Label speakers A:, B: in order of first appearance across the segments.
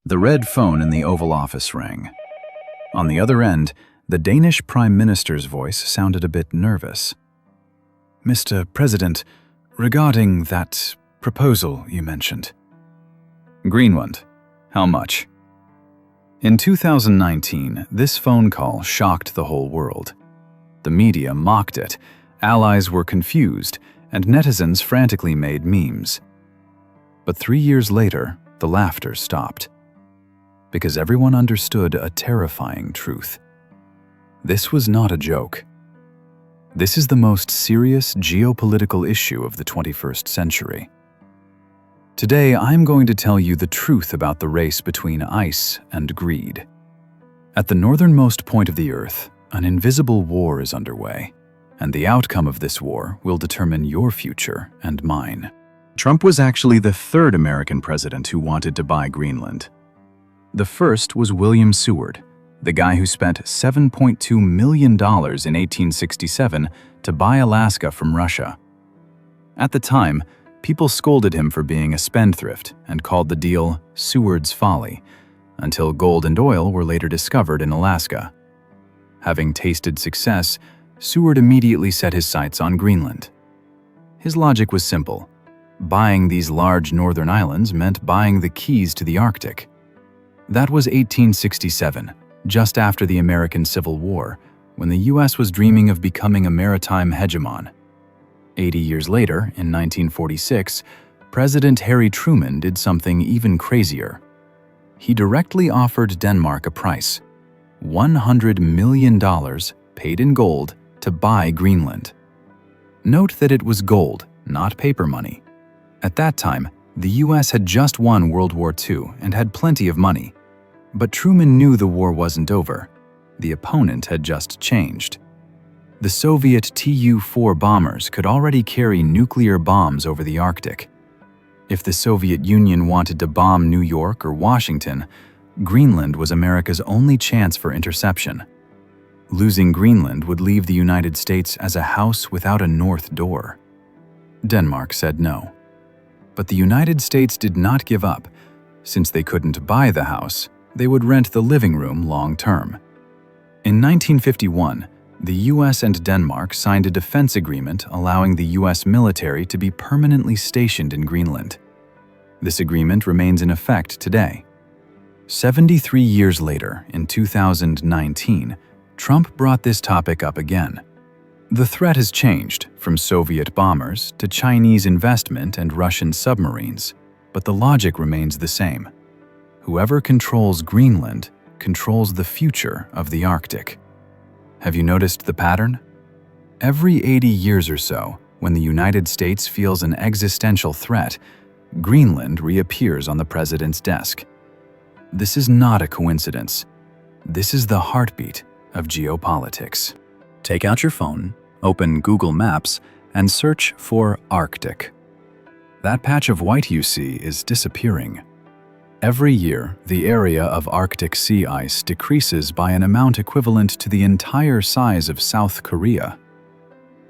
A: The red phone in the Oval Office rang. On the other end, the Danish Prime Minister's voice sounded a bit nervous. "Mr. President, regarding that proposal you mentioned." "Greenland. How much?" In 2019, this phone call shocked the whole world. The media mocked it, allies were confused, and netizens frantically made memes. But 3 years later, the laughter stopped. Because everyone understood a terrifying truth. This was not a joke. This is the most serious geopolitical issue of the 21st century. Today, I'm going to tell you the truth about the race between ice and greed. At the northernmost point of the Earth, an invisible war is underway, and the outcome of this war will determine your future and mine. Trump was actually the third American president who wanted to buy Greenland. The first was William Seward, the guy who spent $7.2 million in 1867 to buy Alaska from Russia. At the time, people scolded him for being a spendthrift and called the deal Seward's Folly, until gold and oil were later discovered in Alaska. Having tasted success, Seward immediately set his sights on Greenland. His logic was simple. Buying these large northern islands meant buying the keys to the Arctic. That was 1867, just after the American Civil War, when the US was dreaming of becoming a maritime hegemon. 80 years later, in 1946, President Harry Truman did something even crazier. He directly offered Denmark a price: $100 million paid in gold to buy Greenland. Note that it was gold, not paper money. At that time, the US had just won World War II and had plenty of money. But Truman knew the war wasn't over. The opponent had just changed. The Soviet Tu-4 bombers could already carry nuclear bombs over the Arctic. If the Soviet Union wanted to bomb New York or Washington, Greenland was America's only chance for interception. Losing Greenland would leave the United States as a house without a north door. Denmark said no. But the United States did not give up. Since they couldn't buy the house, they would rent the living room long-term. In 1951, the US and Denmark signed a defense agreement allowing the US military to be permanently stationed in Greenland. This agreement remains in effect today. 73 years later, in 2019, Trump brought this topic up again. The threat has changed from Soviet bombers to Chinese investment and Russian submarines, but the logic remains the same. Whoever controls Greenland controls the future of the Arctic. Have you noticed the pattern? Every 80 years or so, when the United States feels an existential threat, Greenland reappears on the president's desk. This is not a coincidence. This is the heartbeat of geopolitics. Take out your phone, open Google Maps, and search for Arctic. That patch of white you see is disappearing. Every year, the area of Arctic sea ice decreases by an amount equivalent to the entire size of South Korea.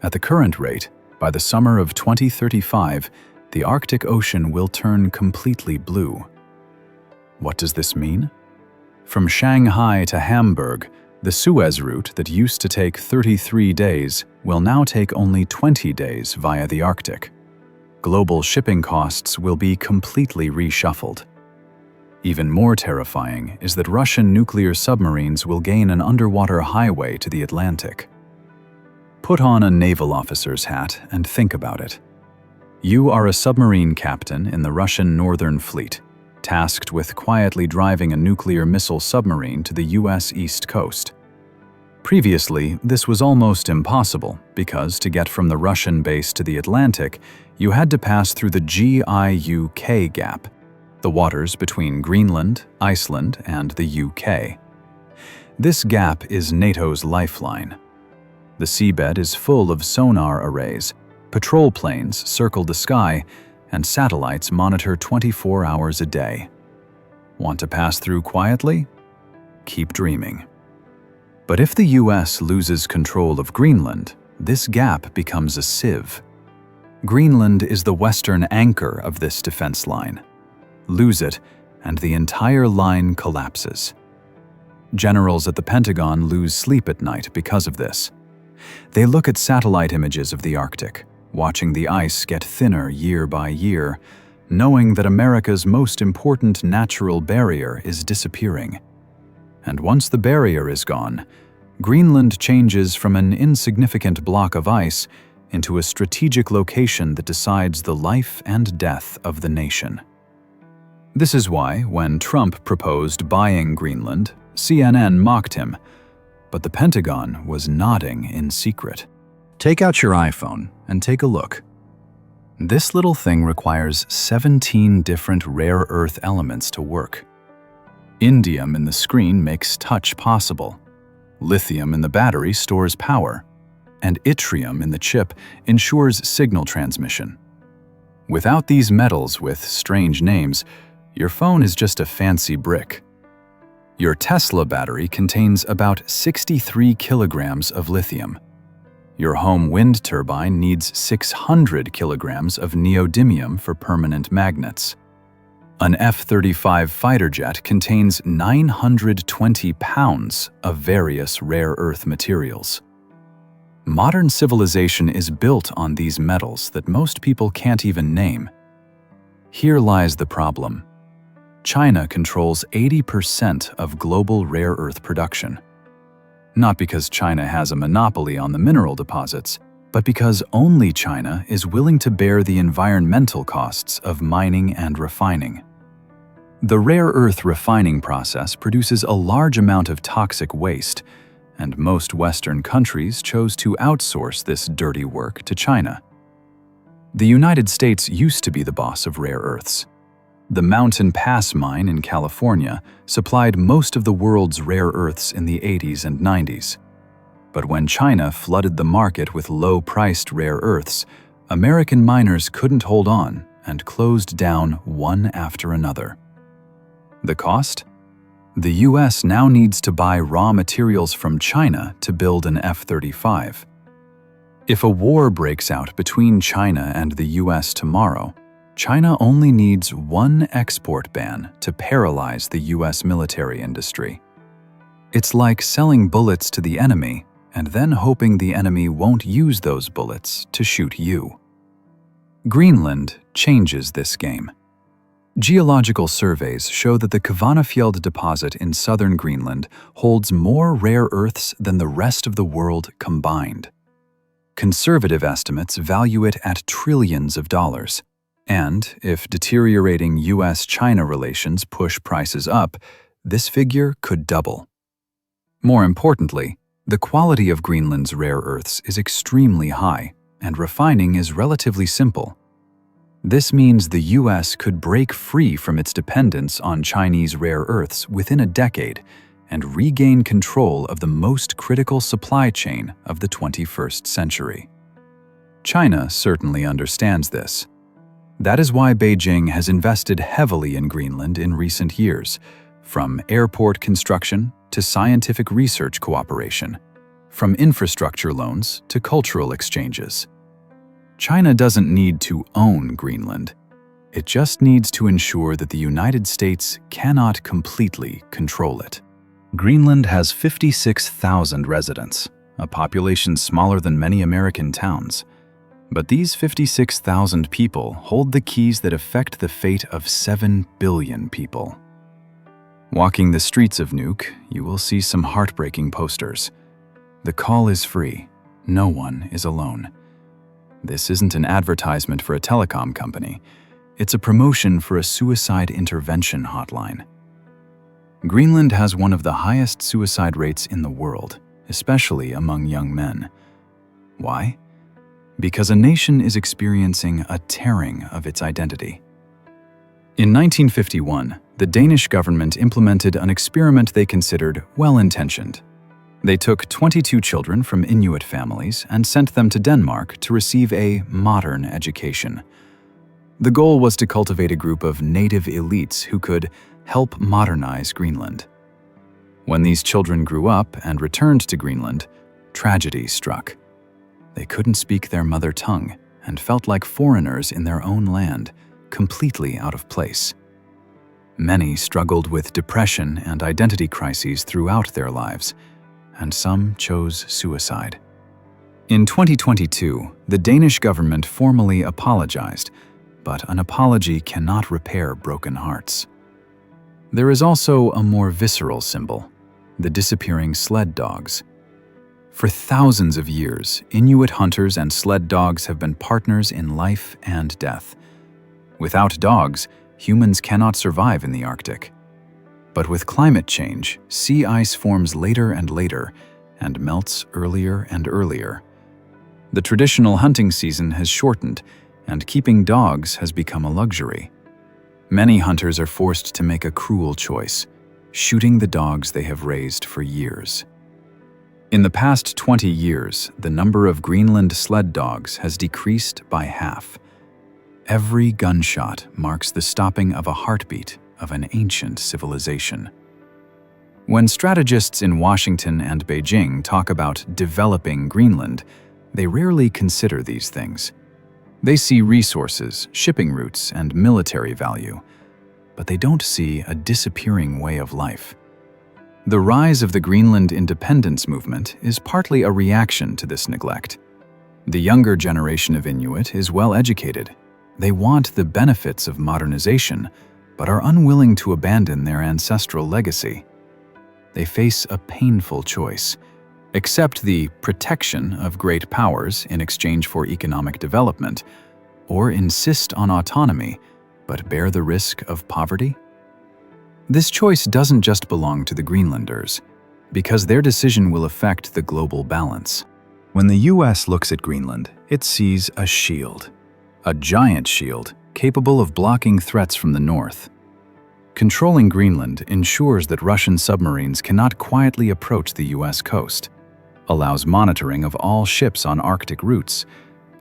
A: At the current rate, by the summer of 2035, the Arctic Ocean will turn completely blue. What does this mean? From Shanghai to Hamburg, the Suez route that used to take 33 days will now take only 20 days via the Arctic. Global shipping costs will be completely reshuffled. Even more terrifying is that Russian nuclear submarines will gain an underwater highway to the Atlantic. Put on a naval officer's hat and think about it. You are a submarine captain in the Russian Northern Fleet, tasked with quietly driving a nuclear missile submarine to the US East Coast. Previously, this was almost impossible because to get from the Russian base to the Atlantic, you had to pass through the GIUK Gap, the waters between Greenland, Iceland, and the UK. This gap is NATO's lifeline. The seabed is full of sonar arrays, patrol planes circle the sky, and satellites monitor 24 hours a day. Want to pass through quietly? Keep dreaming. But if the US loses control of Greenland, this gap becomes a sieve. Greenland is the western anchor of this defense line. Lose it, and the entire line collapses. Generals at the Pentagon lose sleep at night because of this. They look at satellite images of the Arctic, watching the ice get thinner year by year, knowing that America's most important natural barrier is disappearing. And once the barrier is gone, Greenland changes from an insignificant block of ice into a strategic location that decides the life and death of the nation. This is why, when Trump proposed buying Greenland, CNN mocked him, but the Pentagon was nodding in secret. Take out your iPhone and take a look. This little thing requires 17 different rare earth elements to work. Indium in the screen makes touch possible. Lithium in the battery stores power, and yttrium in the chip ensures signal transmission. Without these metals with strange names, your phone is just a fancy brick. Your Tesla battery contains about 63 kilograms of lithium. Your home wind turbine needs 600 kilograms of neodymium for permanent magnets. An F-35 fighter jet contains 920 pounds of various rare earth materials. Modern civilization is built on these metals that most people can't even name. Here lies the problem. China controls 80% of global rare earth production. Not because China has a monopoly on the mineral deposits, but because only China is willing to bear the environmental costs of mining and refining. The rare earth refining process produces a large amount of toxic waste, and most Western countries chose to outsource this dirty work to China. The United States used to be the boss of rare earths. The Mountain Pass mine in California supplied most of the world's rare earths in the 80s and 90s. But when China flooded the market with low-priced rare earths, American miners couldn't hold on and closed down one after another. The cost? The US now needs to buy raw materials from China to build an F-35. If a war breaks out between China and the US tomorrow, China only needs one export ban to paralyze the US military industry. It's like selling bullets to the enemy and then hoping the enemy won't use those bullets to shoot you. Greenland changes this game. Geological surveys show that the Kvanefjeld deposit in southern Greenland holds more rare earths than the rest of the world combined. Conservative estimates value it at trillions of dollars. And if deteriorating US-China relations push prices up, this figure could double. More importantly, the quality of Greenland's rare earths is extremely high, and refining is relatively simple. This means the US could break free from its dependence on Chinese rare earths within a decade and regain control of the most critical supply chain of the 21st century. China certainly understands this. That is why Beijing has invested heavily in Greenland in recent years, from airport construction to scientific research cooperation, from infrastructure loans to cultural exchanges. China doesn't need to own Greenland. It just needs to ensure that the United States cannot completely control it. Greenland has 56,000 residents, a population smaller than many American towns. But these 56,000 people hold the keys that affect the fate of 7 billion people. Walking the streets of Nuuk, you will see some heartbreaking posters. The call is free. No one is alone. This isn't an advertisement for a telecom company. It's a promotion for a suicide intervention hotline. Greenland has one of the highest suicide rates in the world, especially among young men. Why? Because a nation is experiencing a tearing of its identity. In 1951, the Danish government implemented an experiment they considered well-intentioned. They took 22 children from Inuit families and sent them to Denmark to receive a modern education. The goal was to cultivate a group of native elites who could help modernize Greenland. When these children grew up and returned to Greenland, tragedy struck. They couldn't speak their mother tongue and felt like foreigners in their own land, completely out of place. Many struggled with depression and identity crises throughout their lives, and some chose suicide. In 2022, the Danish government formally apologized, but an apology cannot repair broken hearts. There is also a more visceral symbol: the disappearing sled dogs. For thousands of years, Inuit hunters and sled dogs have been partners in life and death. Without dogs, humans cannot survive in the Arctic. But with climate change, sea ice forms later and later and melts earlier and earlier. The traditional hunting season has shortened, and keeping dogs has become a luxury. Many hunters are forced to make a cruel choice: shooting the dogs they have raised for years. In the past 20 years, the number of Greenland sled dogs has decreased by half. Every gunshot marks the stopping of a heartbeat of an ancient civilization. When strategists in Washington and Beijing talk about developing Greenland, they rarely consider these things. They see resources, shipping routes, and military value, but they don't see a disappearing way of life. The rise of the Greenland independence movement is partly a reaction to this neglect. The younger generation of Inuit is well educated. They want the benefits of modernization, but are unwilling to abandon their ancestral legacy. They face a painful choice: accept the protection of great powers in exchange for economic development, or insist on autonomy, but bear the risk of poverty? This choice doesn't just belong to the Greenlanders, because their decision will affect the global balance. When the US looks at Greenland, it sees a shield. A giant shield capable of blocking threats from the north. Controlling Greenland ensures that Russian submarines cannot quietly approach the US coast, allows monitoring of all ships on Arctic routes,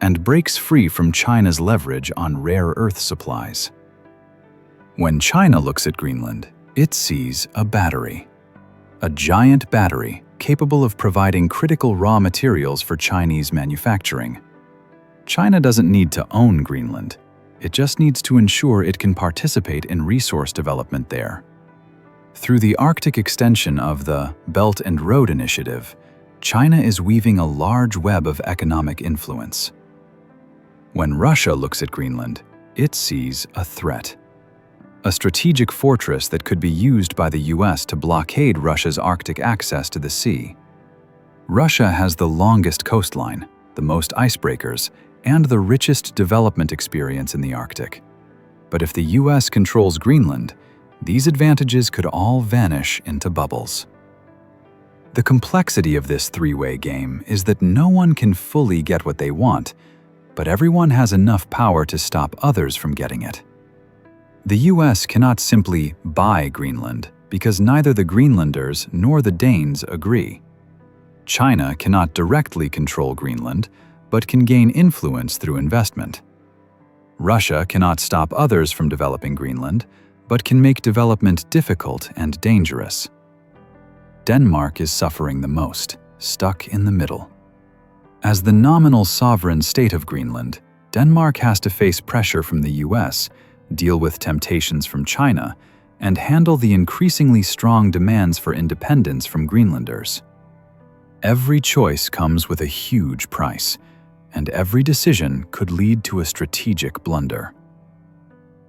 A: and breaks free from China's leverage on rare earth supplies. When China looks at Greenland, it sees a battery. A giant battery capable of providing critical raw materials for Chinese manufacturing. China doesn't need to own Greenland. It just needs to ensure it can participate in resource development there. Through the Arctic extension of the Belt and Road Initiative, China is weaving a large web of economic influence. When Russia looks at Greenland, it sees a threat. A strategic fortress that could be used by the US to blockade Russia's Arctic access to the sea. Russia has the longest coastline, the most icebreakers, and the richest development experience in the Arctic. But if the US controls Greenland, these advantages could all vanish into bubbles. The complexity of this three-way game is that no one can fully get what they want, but everyone has enough power to stop others from getting it. The US cannot simply buy Greenland because neither the Greenlanders nor the Danes agree. China cannot directly control Greenland, but can gain influence through investment. Russia cannot stop others from developing Greenland, but can make development difficult and dangerous. Denmark is suffering the most, stuck in the middle. As the nominal sovereign state of Greenland, Denmark has to face pressure from the US, deal with temptations from China, and handle the increasingly strong demands for independence from Greenlanders. Every choice comes with a huge price, and every decision could lead to a strategic blunder.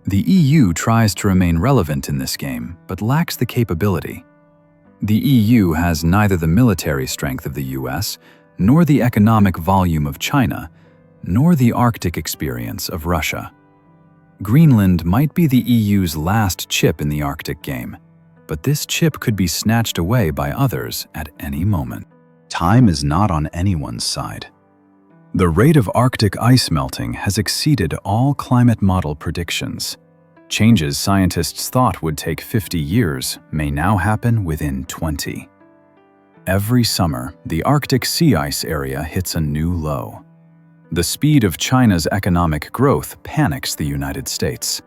A: The EU tries to remain relevant in this game, but lacks the capability. The EU has neither the military strength of the US, nor the economic volume of China, nor the Arctic experience of Russia. Greenland might be the EU's last chip in the Arctic game, but this chip could be snatched away by others at any moment. Time is not on anyone's side. The rate of Arctic ice melting has exceeded all climate model predictions. Changes scientists thought would take 50 years may now happen within 20. Every summer, the Arctic sea ice area hits a new low. The speed of China's economic growth panics the United States.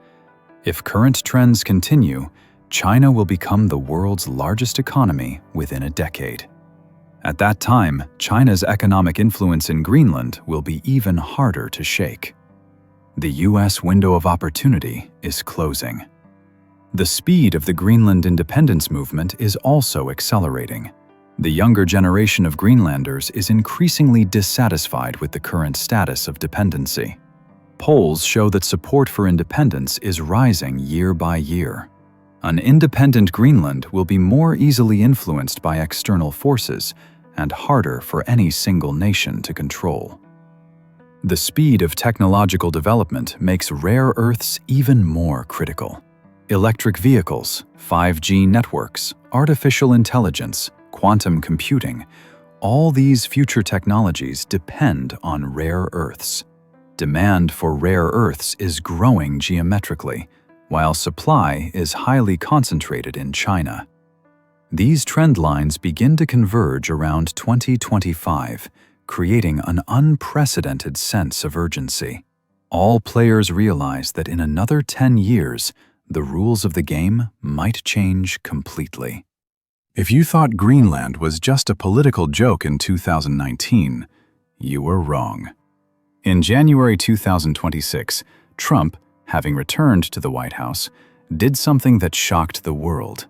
A: If current trends continue, China will become the world's largest economy within a decade. At that time, China's economic influence in Greenland will be even harder to shake. The US window of opportunity is closing. The speed of the Greenland independence movement is also accelerating. The younger generation of Greenlanders is increasingly dissatisfied with the current status of dependency. Polls show that support for independence is rising year by year. An independent Greenland will be more easily influenced by external forces and harder for any single nation to control. The speed of technological development makes rare earths even more critical. Electric vehicles, 5G networks, artificial intelligence, quantum computing, all these future technologies depend on rare earths. Demand for rare earths is growing geometrically, while supply is highly concentrated in China. These trend lines begin to converge around 2025, creating an unprecedented sense of urgency. All players realize that in another 10 years, the rules of the game might change completely. If you thought Greenland was just a political joke in 2019, you were wrong. In January 2026, Trump, having returned to the White House, did something that shocked the world.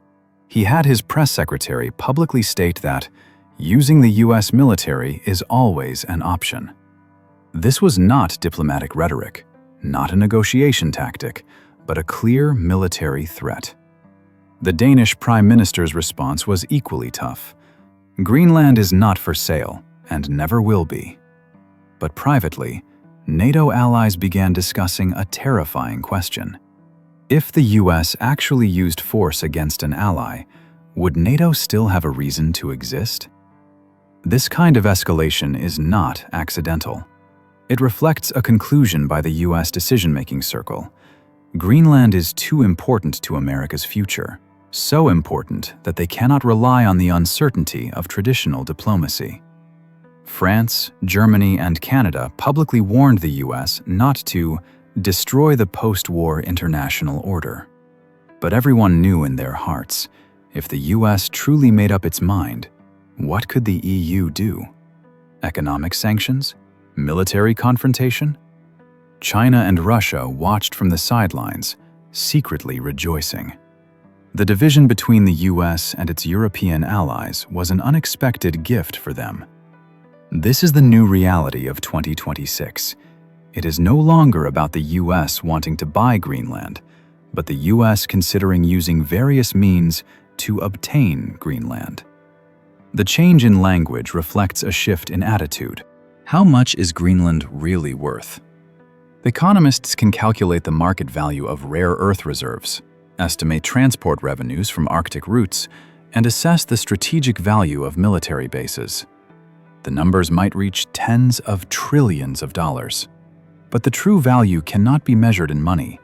A: He had his press secretary publicly state that using the US military is always an option. This was not diplomatic rhetoric, not a negotiation tactic, but a clear military threat. The Danish Prime Minister's response was equally tough. Greenland is not for sale, and never will be. But privately, NATO allies began discussing a terrifying question. If the US actually used force against an ally, would NATO still have a reason to exist? This kind of escalation is not accidental. It reflects a conclusion by the US decision-making circle. Greenland is too important to America's future, so important that they cannot rely on the uncertainty of traditional diplomacy. France, Germany, and Canada publicly warned the US not to destroy the post-war international order. But everyone knew in their hearts, if the US truly made up its mind, what could the EU do? Economic sanctions? Military confrontation? China and Russia watched from the sidelines, secretly rejoicing. The division between the US and its European allies was an unexpected gift for them. This is the new reality of 2026. It is no longer about the US wanting to buy Greenland, but the US considering using various means to obtain Greenland. The change in language reflects a shift in attitude. How much is Greenland really worth? Economists can calculate the market value of rare earth reserves, estimate transport revenues from Arctic routes, and assess the strategic value of military bases. The numbers might reach tens of trillions of dollars. But the true value cannot be measured in money.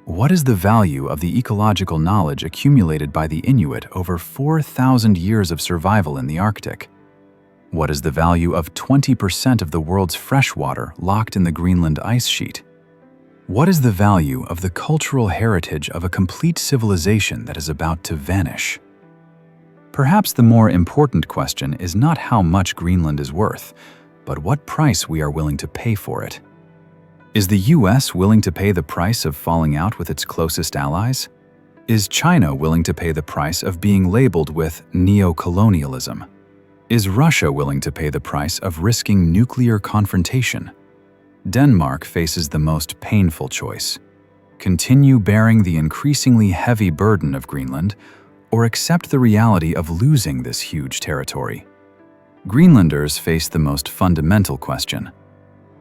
A: What is the value of the ecological knowledge accumulated by the Inuit over 4,000 years of survival in the Arctic? What is the value of 20% of the world's freshwater locked in the Greenland ice sheet? What is the value of the cultural heritage of a complete civilization that is about to vanish? Perhaps the more important question is not how much Greenland is worth, but what price we are willing to pay for it. Is the US willing to pay the price of falling out with its closest allies? Is China willing to pay the price of being labeled with neo-colonialism? Is Russia willing to pay the price of risking nuclear confrontation? Denmark faces the most painful choice: continue bearing the increasingly heavy burden of Greenland, or accept the reality of losing this huge territory. Greenlanders face the most fundamental question.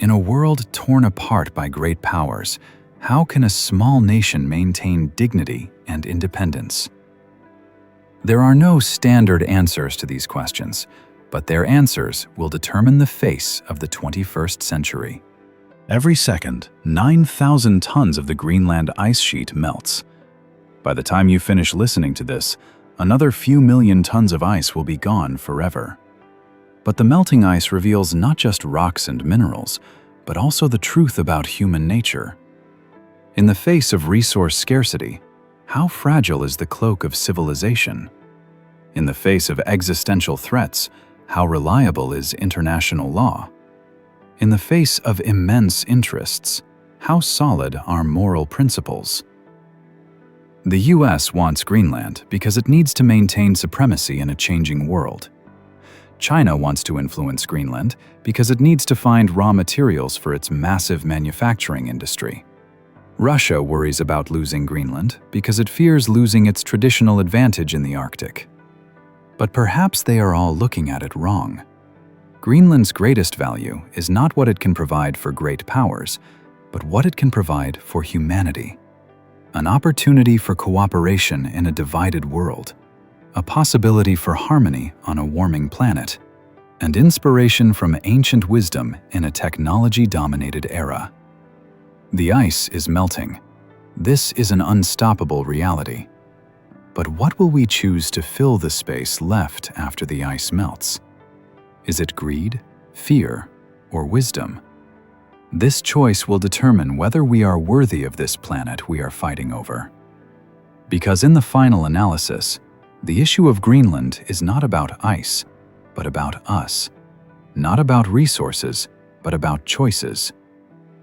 A: In a world torn apart by great powers, how can a small nation maintain dignity and independence? There are no standard answers to these questions, but their answers will determine the face of the 21st century. Every second, 9,000 tons of the Greenland ice sheet melts. By the time you finish listening to this, another few million tons of ice will be gone forever. But the melting ice reveals not just rocks and minerals, but also the truth about human nature. In the face of resource scarcity, how fragile is the cloak of civilization? In the face of existential threats, how reliable is international law? In the face of immense interests, how solid are moral principles? The US wants Greenland because it needs to maintain supremacy in a changing world. China wants to influence Greenland because it needs to find raw materials for its massive manufacturing industry. Russia worries about losing Greenland because it fears losing its traditional advantage in the Arctic. But perhaps they are all looking at it wrong. Greenland's greatest value is not what it can provide for great powers, but what it can provide for humanity. An opportunity for cooperation in a divided world, a possibility for harmony on a warming planet, and inspiration from ancient wisdom in a technology-dominated era. The ice is melting. This is an unstoppable reality. But what will we choose to fill the space left after the ice melts? Is it greed, fear, or wisdom? This choice will determine whether we are worthy of this planet we are fighting over. Because in the final analysis, the issue of Greenland is not about ice, but about us. Not about resources, but about choices.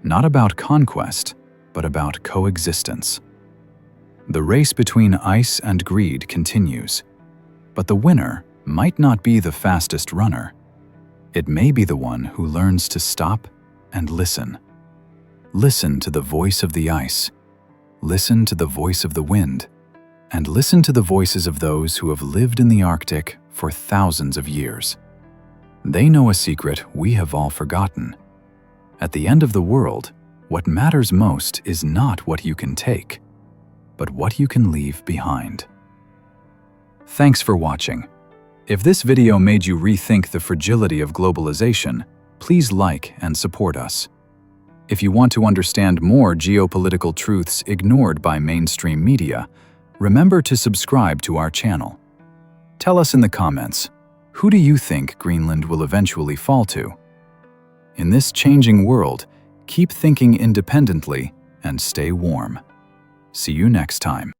A: Not about conquest, but about coexistence. The race between ice and greed continues, but the winner might not be the fastest runner. It may be the one who learns to stop and listen. Listen to the voice of the ice. Listen to the voice of the wind. And listen to the voices of those who have lived in the Arctic for thousands of years. They know a secret we have all forgotten. At the end of the world, what matters most is not what you can take, but what you can leave behind. Thanks for watching. If this video made you rethink the fragility of globalization, please like and support us. If you want to understand more geopolitical truths ignored by mainstream media, remember to subscribe to our channel. Tell us in the comments, who do you think Greenland will eventually fall to? In this changing world, keep thinking independently and stay warm. See you next time.